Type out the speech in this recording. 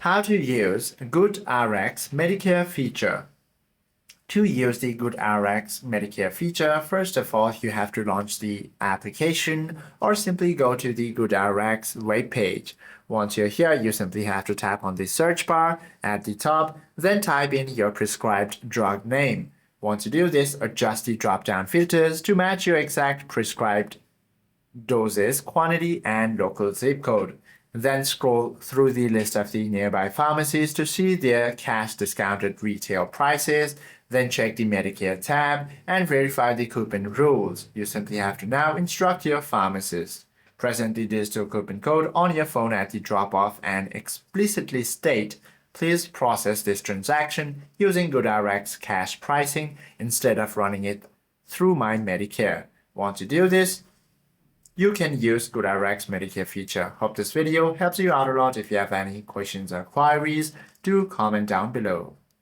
How to use GoodRx Medicare feature. To use the GoodRx Medicare feature, first of all, you have to launch the application or simply go to the GoodRx webpage. Once you're here, you simply have to tap on the search bar at the top, then type in your prescribed drug name. Once you do this, adjust the drop-down filters to match your exact prescribed doses, quantity, and local zip code. Then scroll through the list of the nearby pharmacies to see their cash discounted retail prices. Then check the Medicare tab and verify the coupon rules. You simply have to now instruct your pharmacist. Present the digital coupon code on your phone at the drop-off and explicitly state, please process this transaction using GoodRx cash pricing instead of running it through my Medicare. Once you do this, you can use GoodRx Medicare feature. Hope this video helps you out a lot. If you have any questions or queries, do comment down below.